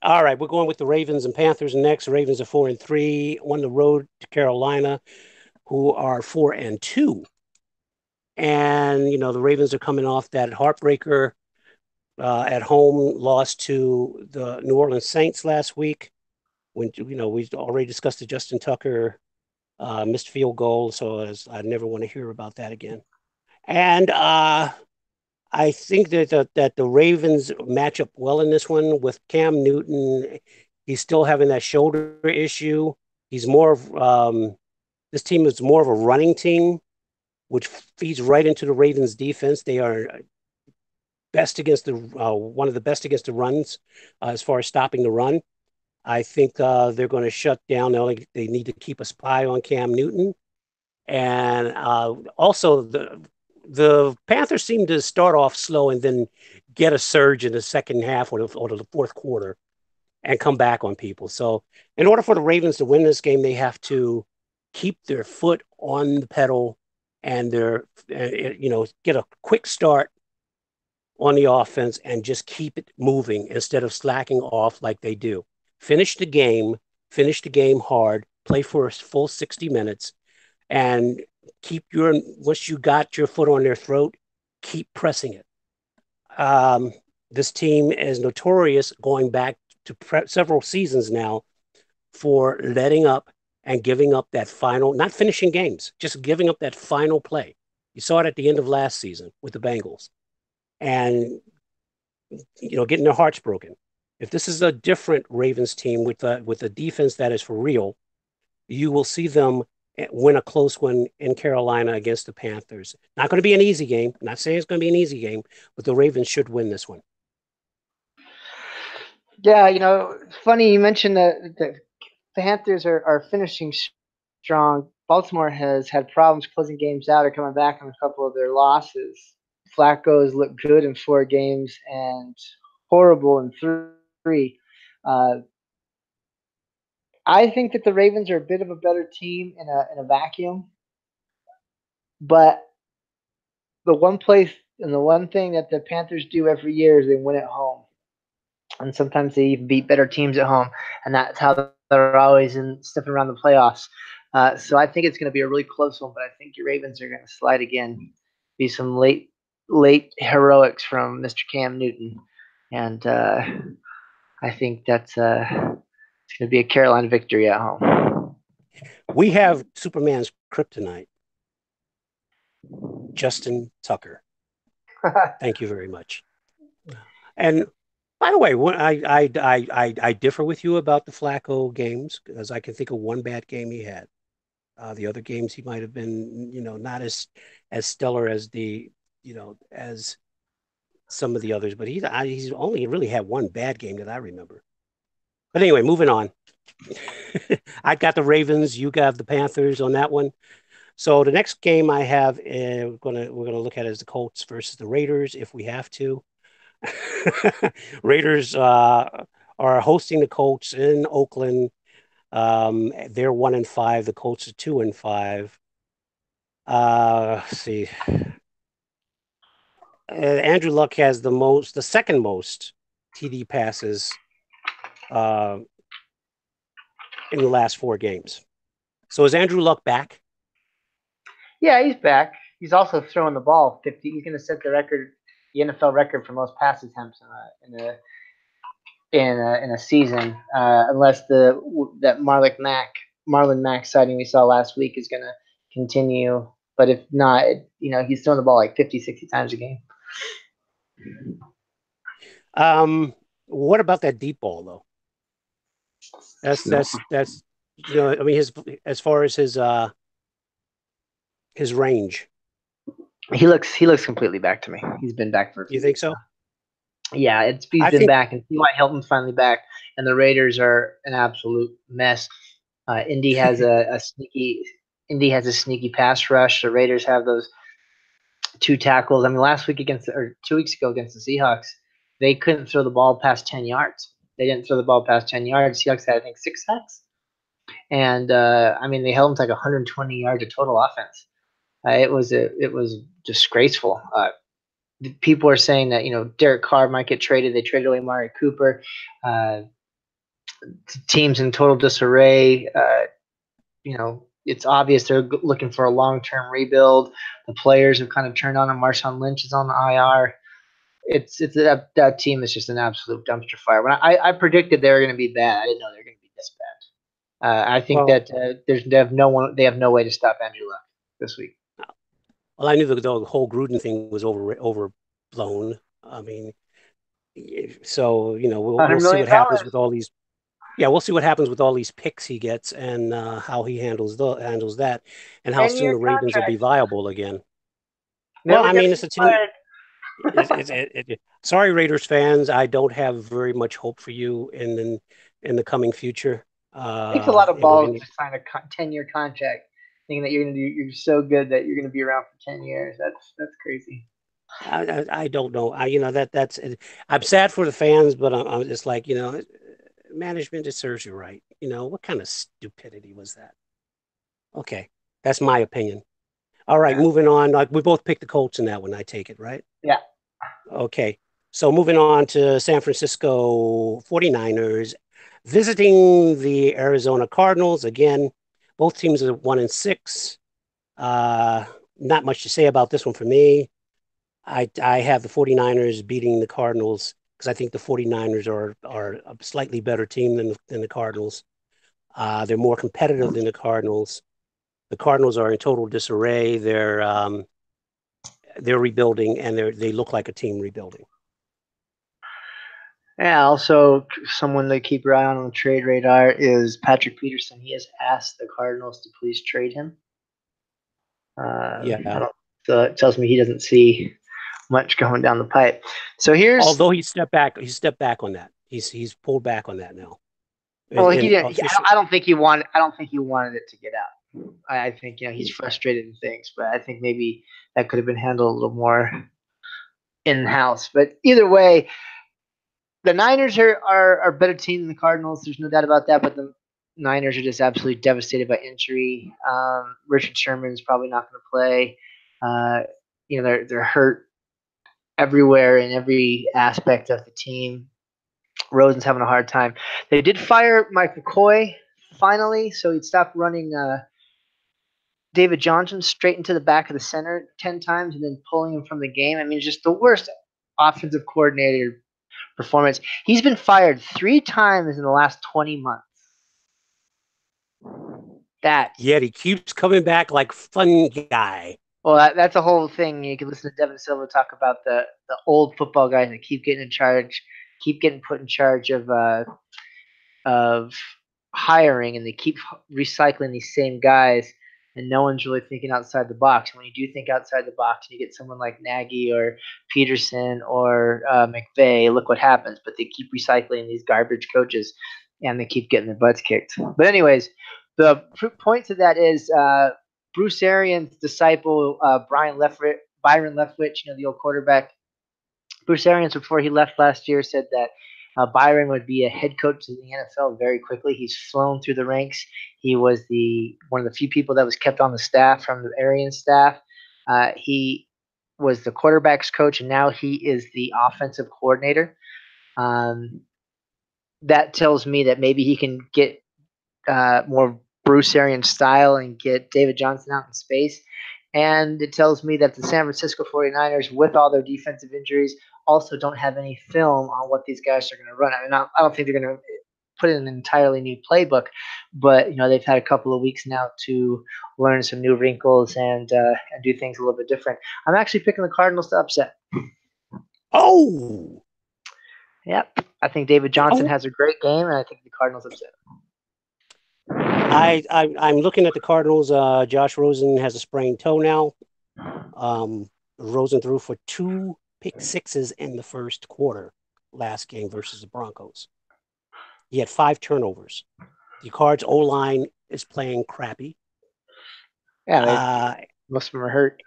All right, we're going with the Ravens and Panthers next. The Ravens are 4-3 on the road to Carolina, who are 4-2. And the Ravens are coming off that heartbreaker at home loss to the New Orleans Saints last week. When we already discussed the Justin Tucker missed field goal, so I never want to hear about that again. And I think that the Ravens match up well in this one with Cam Newton. He's still having that shoulder issue. He's more of this team is more of a running team, which feeds right into the Ravens defense. They are best against the one of the best against the runs as far as stopping the run. I think they're going to shut down. They need to keep a spy on Cam Newton, and also the Panthers seem to start off slow and then get a surge in the second half or the fourth quarter and come back on people. So in order for the Ravens to win this game, they have to keep their foot on the pedal and get a quick start on the offense and just keep it moving instead of slacking off like they do. Finish the game, finish the game hard, play for a full 60 minutes, and once you got your foot on their throat, keep pressing it. Um, this team is notorious going back to several seasons now for letting up and giving up that final, not finishing games, just giving up that final play. You saw it at the end of last season with the Bengals, and getting their hearts broken. If this is a different Ravens team with a defense that is for real, you will see them win a close one in Carolina against the Panthers. Not going to be an easy game. I'm not saying it's going to be an easy game, but the Ravens should win this one.
Yeah, it's funny you mentioned that the Panthers are finishing strong. Baltimore has had problems closing games out or coming back on a couple of their losses. Flacco has looked good in 4 games and horrible in 3. Uh, I think that the Ravens are a bit of a better team in a vacuum, but the one place and the one thing that the Panthers do every year is they win at home, and sometimes they even beat better teams at home, and that's how they're always stepping around the playoffs. So I think it's going to be a really close one, but I think your Ravens are going to slide again. Be some late heroics from Mr. Cam Newton, and I think that's it's going to be a Carolina victory at home.
We have Superman's kryptonite, Justin Tucker. Thank you very much. And by the way, I differ with you about the Flacco games because I can think of one bad game he had. The other games he might have been, not as stellar as as some of the others, but he's only really had one bad game that I remember. But anyway, moving on. I got the Ravens, you got the Panthers on that one. So the next game I have, we're gonna look at is the Colts versus the Raiders if we have to. Raiders are hosting the Colts in Oakland. They're 1-5. The Colts are 2-5. Let's see. Andrew Luck has the second most TD passes in the last 4 games. So is Andrew Luck back?
Yeah, he's back. He's also throwing the ball 50. He's going to set the NFL record for most pass attempts in a season, unless that Marlon Mack sighting we saw last week is going to continue. But if not, he's throwing the ball like 50, 60 times a game.
What about that deep ball though? That's I mean as far as his range.
He looks completely back to me. He's been back for.
You think so?
Yeah, he's been back, and T.Y. Hilton's finally back, and the Raiders are an absolute mess. Indy has a sneaky pass rush. The Raiders have those 2 tackles. I mean, 2 weeks ago against the Seahawks, they couldn't throw the ball past 10 yards. They didn't throw the ball past 10 yards. Seahawks had, I think, 6 sacks. And, I mean, they held them to like 120 yards of total offense. It was disgraceful. People are saying that, Derek Carr might get traded. They traded away Amari Cooper. Teams in total disarray. It's obvious they're looking for a long-term rebuild. The players have kind of turned on him. Marshawn Lynch is on the IR. That team is just an absolute dumpster fire. When I predicted they were going to be bad, I didn't know they were going to be this bad. I think they have no way to stop Andrew Luck this week.
Well, I knew the whole Gruden thing was overblown. I mean, so we'll see what happens with all these. Yeah, we'll see what happens with all these picks he gets and how he handles that, and how soon the Ravens will be viable again. Well, I mean, it's a team. Sorry, Raiders fans, I don't have very much hope for you in the coming future.
It takes a lot of balls to sign a 10-year contract, thinking that you're so good that you're gonna be around for 10 years. That's crazy.
I don't know. I'm sad for the fans, but I'm just like, management just serves you right. What kind of stupidity was that? Okay, that's my opinion. All right, moving on. We both picked the Colts in that one. I take it, right?
Yeah.
Okay. So moving on to San Francisco 49ers visiting the Arizona Cardinals. Again, both teams are 1-6. Uh, Not much to say about this one for me. I have the 49ers beating the Cardinals because I think the 49ers are a slightly better team than the Cardinals. They're more competitive than the Cardinals. The Cardinals are in total disarray. They're rebuilding and they look like a team rebuilding.
Yeah, also someone to keep your eye on the trade radar is Patrick Peterson. He has asked the Cardinals to please trade him. I
Yeah.
don't, so it tells me he doesn't see much going down the pipe. So here's
Although he stepped back on that. He's pulled back on that now.
well, he
In
didn't.
official,
I don't think he wanted. I don't think he wanted it to get out. I think he's frustrated and things, but I think maybe that could have been handled a little more in house. But either way, the Niners are a better team than the Cardinals. There's no doubt about that. But the Niners are just absolutely devastated by injury. Richard Sherman is probably not going to play. They're hurt everywhere in every aspect of the team. Rosen's having a hard time. They did fire Mike McCoy finally, so he'd stopped running David Johnson straight into the back of the center 10 times and then pulling him from the game. I mean, just the worst offensive coordinator performance. He's been fired 3 times in the last 20 months. That
yet he keeps coming back like fun guy.
Well, that's a whole thing. You can listen to Devin Silva talk about the old football guys that keep getting in charge, keep getting put in charge of hiring, and they keep recycling these same guys, and no one's really thinking outside the box. When you do think outside the box, you get someone like Nagy or Peterson or McVay. Look what happens. But they keep recycling these garbage coaches, and they keep getting their butts kicked. But anyways, the point to that is Bruce Arians' disciple Byron Leftwich, the old quarterback. Bruce Arians, before he left last year, said that Byron would be a head coach in the NFL very quickly. He's flown through the ranks. He was one of the few people that was kept on the staff from the Arians staff. He was the quarterbacks coach, and now he is the offensive coordinator. That tells me that maybe he can get more Bruce Arians style and get David Johnson out in space. And it tells me that the San Francisco 49ers, with all their defensive injuries, also don't have any film on what these guys are going to run. I mean, I don't think they're going to put in an entirely new playbook, but they've had a couple of weeks now to learn some new wrinkles and do things a little bit different. I'm actually picking the Cardinals to upset.
Oh,
Yep, I think David Johnson
oh.
has a great game, and I think the Cardinals upset.
I'm looking at the Cardinals. Josh Rosen has a sprained toe now. Rosen threw for 2 pick sixes in the first quarter last game versus the Broncos. He had 5 turnovers. The Cards O line is playing crappy.
Yeah, most of them are hurt.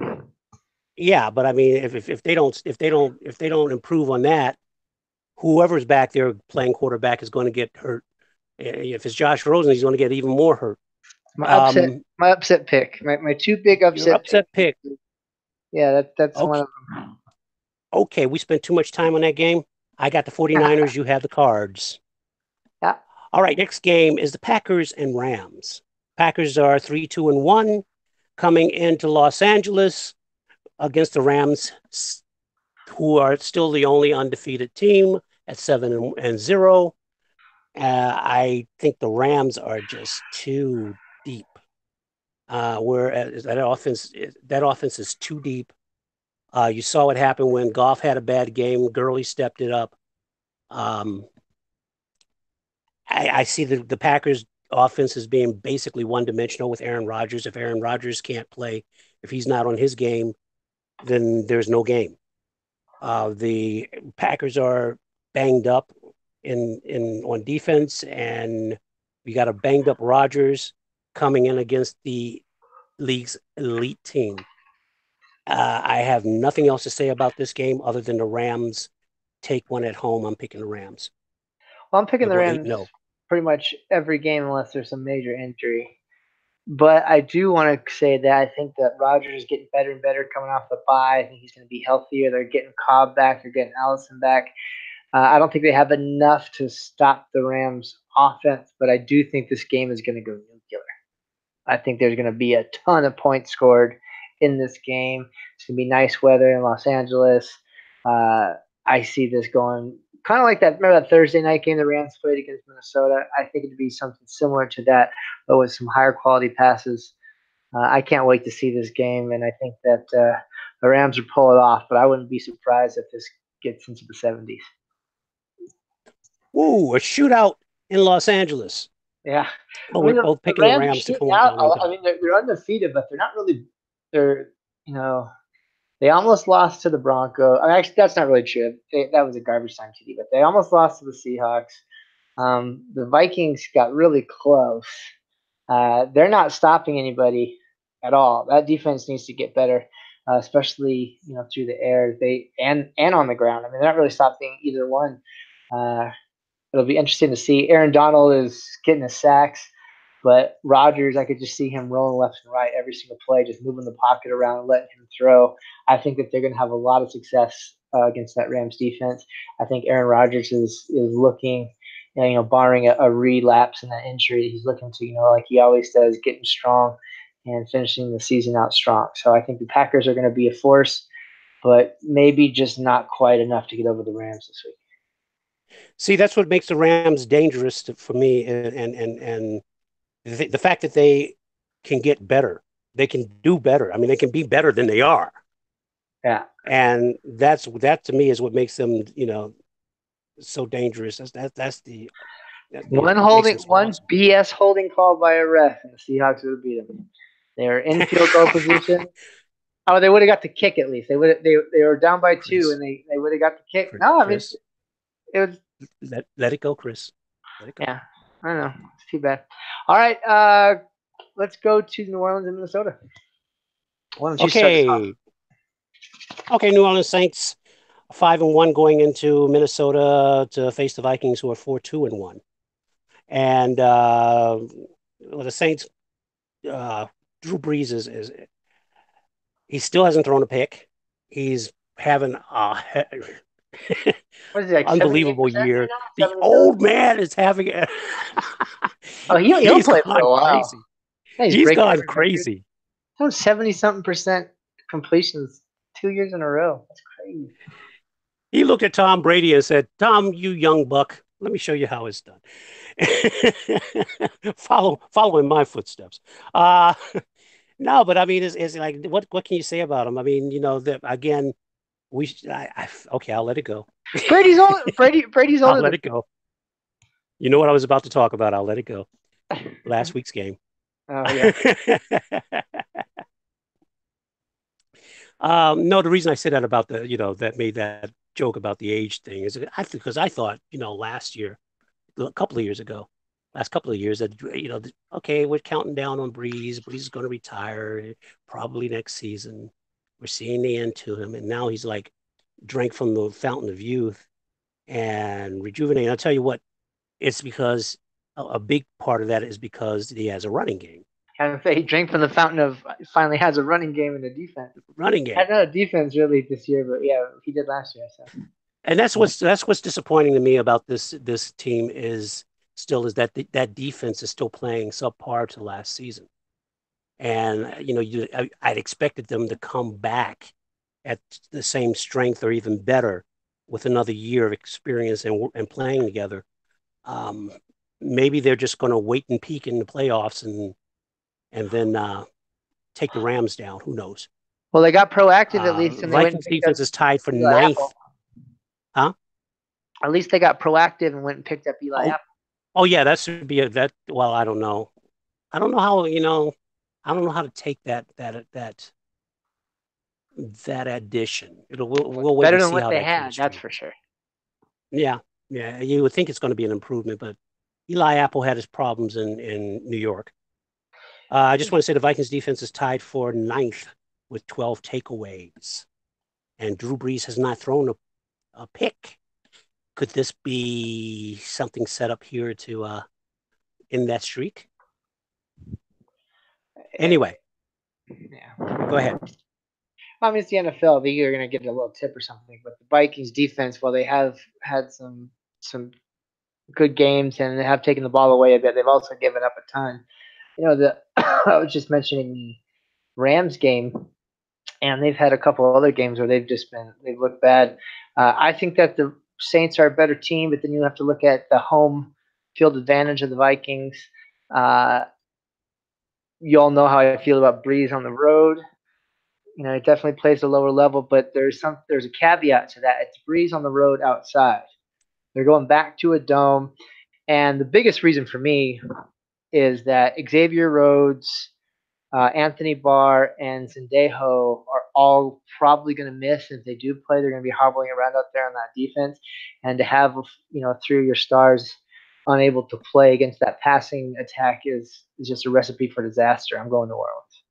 Yeah, but I mean, if they don't improve on that, whoever's back there playing quarterback is going to get hurt. If it's Josh Rosen, he's going to get even more hurt.
My upset pick, my 2 big
upset pick.
Yeah, that's
okay.
one of them.
Okay, we spent too much time on that game. I got the 49ers, you have the Cards.
Yeah.
All right, next game is the Packers and Rams. Packers are 3-2-1 coming into Los Angeles against the Rams, who are still the only undefeated team at 7-0. I think the Rams are just too deep. Whereas that offense is too deep. You saw what happened when Goff had a bad game. Gurley stepped it up. I see the Packers offense as being basically one-dimensional with Aaron Rodgers. If Aaron Rodgers can't play, if he's not on his game, then there's no game. The Packers are banged up on defense, and we got a banged up Rodgers coming in against the league's elite team. I have nothing else to say about this game other than the Rams take one at home. I'm picking the Rams.
Well, I'm picking the Rams pretty much every game unless there's some major injury. But I do want to say that I think that Rodgers is getting better and better coming off the bye. I think he's going to be healthier. They're getting Cobb back. They're getting Allison back. I don't think they have enough to stop the Rams' offense, but I do think this game is going to go nuclear. I think there's going to be a ton of points scored in this game. It's going to be nice weather in Los Angeles. Uh, I see this going kind of like that. Remember that Thursday night game the Rams played against Minnesota? I think it'd be something similar to that, but with some higher quality passes. I can't wait to see this game, and I think that the Rams would pull it off. But I wouldn't be surprised if this gets into the 70s.
Ooh, a shootout in Los Angeles.
Yeah,
Oh,
I
we're
mean
both
the
picking the
Rams
Rams to
shooting
come
out.
on
I
top.
mean they're undefeated, but they're not really. They're you know they almost lost to the Broncos. I mean, actually, that's not really true. That was a garbage time TD, but they almost lost to the Seahawks. The Vikings got really close. They're not stopping anybody at all. That defense needs to get better, especially through the air. They and on the ground. I mean, they're not really stopping either one. Uh, it'll be interesting to see. Aaron Donald is getting the sacks, but Rodgers, I could just see him rolling left and right every single play, just moving the pocket around and letting him throw. I think that they're going to have a lot of success against that Rams defense. I think Aaron Rodgers is looking, barring a relapse in that injury, he's looking to, like he always does, getting strong and finishing the season out strong. So I think the Packers are going to be a force, but maybe just not quite enough to get over the Rams this week.
See, that's what makes the Rams dangerous for me, and the fact that they can get better, they can do better. I mean, they can be better than they are,
Yeah.
and that to me is what makes them, so dangerous. What makes them so
One
awesome.
BS holding call by a ref, and the Seahawks would have beat them. They are in field goal position. Oh, they would have got the kick at least. They were down by two,
Chris,
and they would have got the kick. No, I mean
Chris,
it was
let it go, Chris. Let it go.
yeah. I don't know. It's too bad. All right, let's go to New Orleans and Minnesota. Why don't you start us off?
Okay, okay. New Orleans Saints 5-1 going into Minnesota to face the Vikings, who are 4-2-1. And well, the Saints, uh, Drew Brees is he still hasn't thrown a pick. He's having a
What is he like?
unbelievable
78% right
year.
now?
The
77.
old man is having a
Oh, he'll
he's
play for
gone
a while.
crazy.
Yeah, he's
He's
breaking
gone
every record.
crazy.
70-something% completions 2 years in a row. That's crazy.
He looked at Tom Brady and said, "Tom, you young buck, let me show you how it's done." Following my footsteps. Uh, no, but I mean, is like what can you say about him? I mean, that again, okay, I'll let it go.
Brady's
I'll
older
let
than.
it go. You know what I was about to talk about. I'll let it go. Last week's game.
Oh yeah.
No, the reason I said that about that made that joke about the age thing is because I thought, last year, a couple of years ago, last couple of years that, okay, we're counting down on Breeze. Breeze is going to retire probably next season. We're seeing the end to him. And now he's like drank from the fountain of youth and rejuvenating. I'll tell you what, it's because a big part of that is because he has a running game.
And he drank from the fountain of finally has a running game in the defense.
Running game.
Had not a defense really this year, but yeah, he did last year. So
And that's what's disappointing to me about this team is that that defense is still playing subpar to last season. And I'd expected them to come back at the same strength or even better with another year of experience and playing together. Um, Maybe they're just going to wait and peak in the playoffs and then take the Rams down. Who knows?
well, they got proactive at least, and they went and
Vikings
picked up
defense is tied for
Eli
ninth.
Apple.
Huh?
At least they got proactive and went and picked up Eli
Oh,
Apple.
oh yeah, that should be that. Well, I don't know. I don't know how I don't know how to take that addition. We'll wait
Better
and
than
see
what
how
they
that
had, that's
chemistry.
for sure.
Yeah, yeah. You would think it's going to be an improvement, but Eli Apple had his problems in New York. I just want to say the Vikings defense is tied for ninth with 12 takeaways, and Drew Brees has not thrown a pick. Could this be something set up here to end that streak? Anyway,
Yeah.
go ahead.
I mean, it's the NFL. You're going to get a little tip or something. But the Vikings defense, while they have had some good games and they have taken the ball away a bit, they've also given up a ton. I was just mentioning the Rams game, and they've had a couple other games where they've looked bad. I think that the Saints are a better team, but then you have to look at the home field advantage of the Vikings. You all know how I feel about Breeze on the road. It definitely plays a lower level, but there's a caveat to that. It's Breeze on the road outside. They're going back to a dome, and the biggest reason for me is that Xavier Rhodes, Anthony Barr, and Zendejo are all probably going to miss. If they do play, they're going to be hobbling around out there on that defense, and to have three of your stars unable to play against that passing attack is just a recipe for disaster. I'm going New Orleans.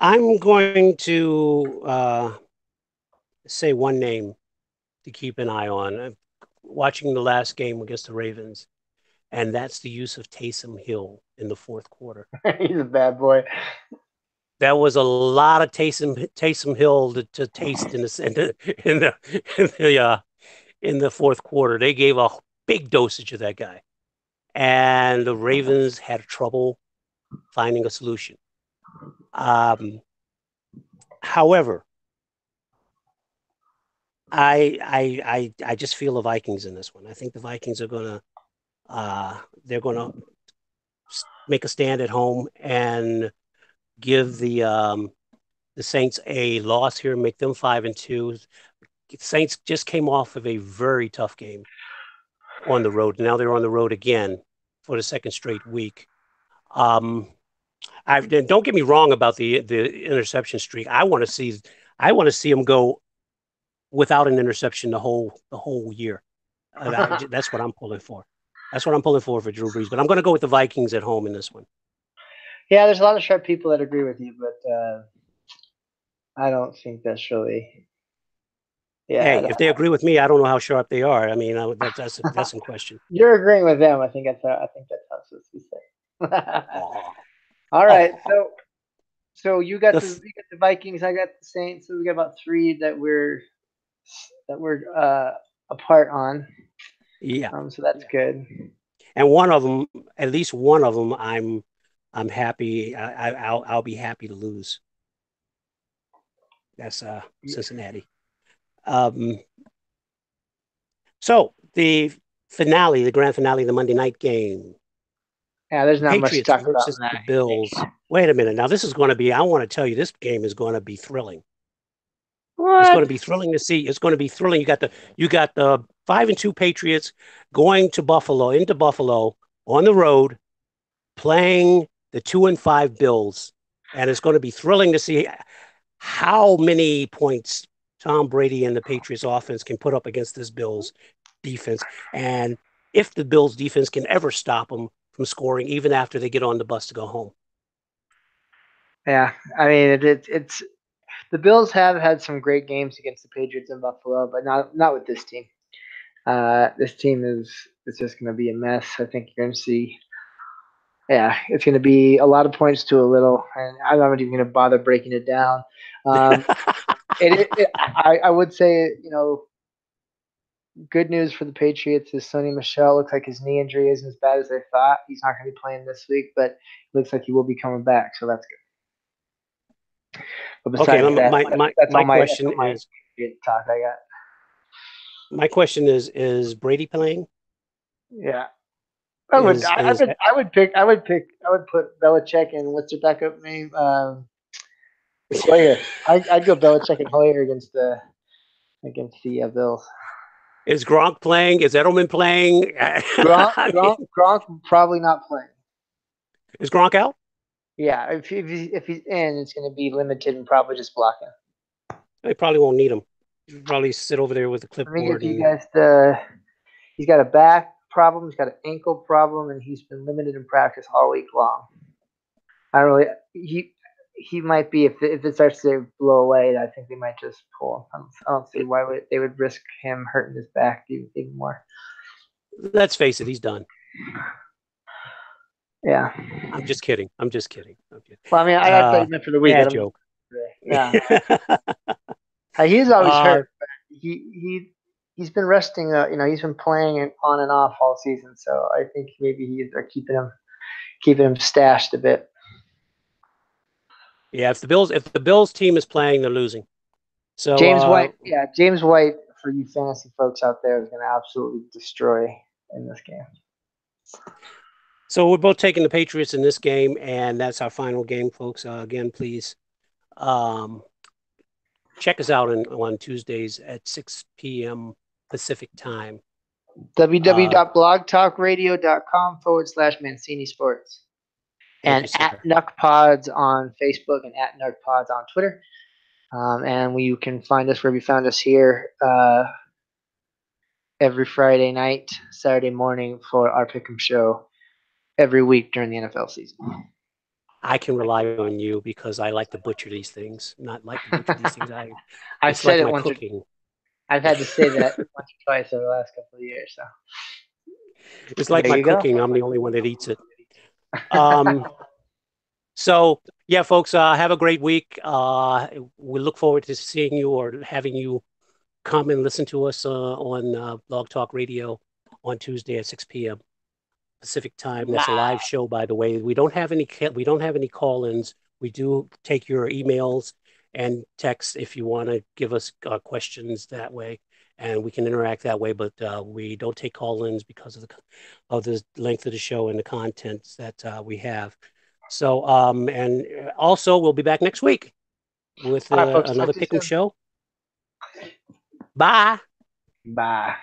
I'm going to say one name to keep an eye on. I'm watching the last game against the Ravens, and that's the use of Taysom Hill in the fourth quarter.
He's a bad boy.
There was a lot of Taysom Hill to taste in the fourth quarter. They gave a big dosage of that guy, and the Ravens had trouble finding a solution. However, I just feel the Vikings in this one. I think the Vikings are they're gonna make a stand at home and give the Saints a loss here, make them 5-2. Saints just came off of a very tough game on the road. Now they're on the road again for the second straight week. Don't get me wrong about the interception streak. I want to see them go without an interception the whole year. That's what I'm pulling for. That's what I'm pulling for Drew Brees. But I'm going to go with the Vikings at home in this one.
Yeah, there's a lot of sharp people that agree with you, but I don't think that's really.
Yeah, hey, if they agree with me, I don't know how sharp they are. I mean, that's in question.
You're agreeing with them. I think that's how it's supposed to be said. All right, so you got the Vikings, I got the Saints. So we got about three that we're apart on.
Yeah.
So that's good.
And one of them, at least one of them, I'm happy. I'll be happy to lose. That's Cincinnati. So the finale, the grand finale, the Monday night game.
Yeah, there's not
Patriots
much to talk about
versus the Bills. Wait a minute. Now this is going to be. I want to tell you, this game is going to be thrilling. What? It's going to be thrilling to see. It's going to be thrilling. You got the 5-2 Patriots going to Buffalo, into Buffalo on the road, playing the 2-5 Bills, and it's going to be thrilling to see how many points Tom Brady and the Patriots offense can put up against this Bills defense, and if the Bills defense can ever stop them from scoring, even after they get on the bus to go home.
Yeah, I mean it's the Bills have had some great games against the Patriots in Buffalo, but not with this team. This team is just going to be a mess. I think you're going to see. Yeah, it's going to be a lot of points to a little, and I'm not even going to bother breaking it down. I would say, good news for the Patriots is Sony Michel. Looks like his knee injury isn't as bad as they thought. He's not going to be playing this week, but it looks like he will be coming back, so that's good. But
okay, my question is
talk I got.
My question is Brady playing?
Yeah. I would put Belichick and what's your backup name? Hoyer. I'd go Belichick and Hoyer against the Bills.
Is Gronk playing? Is Edelman playing?
Gronk probably not playing.
Is Gronk out?
Yeah, if he's in, it's going to be limited and probably just blocking.
They probably won't need him. He'll probably sit over there with the clipboard.
He's got a back problem, he's got an ankle problem, and he's been limited in practice all week long. He might be, if it starts to blow away, I think they might just pull him. I don't see why they would risk him hurting his back even more.
Let's face it, he's done.
Yeah.
I'm just kidding. Okay.
Well, I mean, I thought you meant for the week. I
Bad
don't mean
joke.
for today. Yeah. He's always
uh,
hurt. But he's been resting. He's been playing it on and off all season. So I think maybe they're keeping him stashed a bit.
yeah, if the Bills team is playing, they're losing. So
James White, yeah, James White for you fantasy folks out there is going to absolutely destroy in this game.
So we're both taking the Patriots in this game, and that's our final game, folks. Again, please check us out on Tuesdays at 6 p.m. Pacific time.
www.blogtalkradio.com/Mancini Sports. And at Nuck Pods on Facebook and at Nuck Pods on Twitter. And you can find us where we found us here every Friday night, Saturday morning for our Pick'em show every week during the NFL season.
I can rely on you because I like to butcher these things. Not like to butcher these things.
I've said
like
it once.
Cooking.
I've had to say that once or twice over the last couple of years. So
it's like my cooking. I'm the only one that eats it. So yeah, folks, have a great week. We look forward to seeing you or having you come and listen to us on Blog Talk Radio on Tuesday at 6 p.m. Pacific time. That's a live show, by the way. We don't have any call-ins. We do take your emails and texts if you want to give us questions that way, and we can interact that way. But we don't take call-ins because of the length of the show and the contents that we have. So, and also we'll be back next week with another Pick'em show. Bye.
Bye.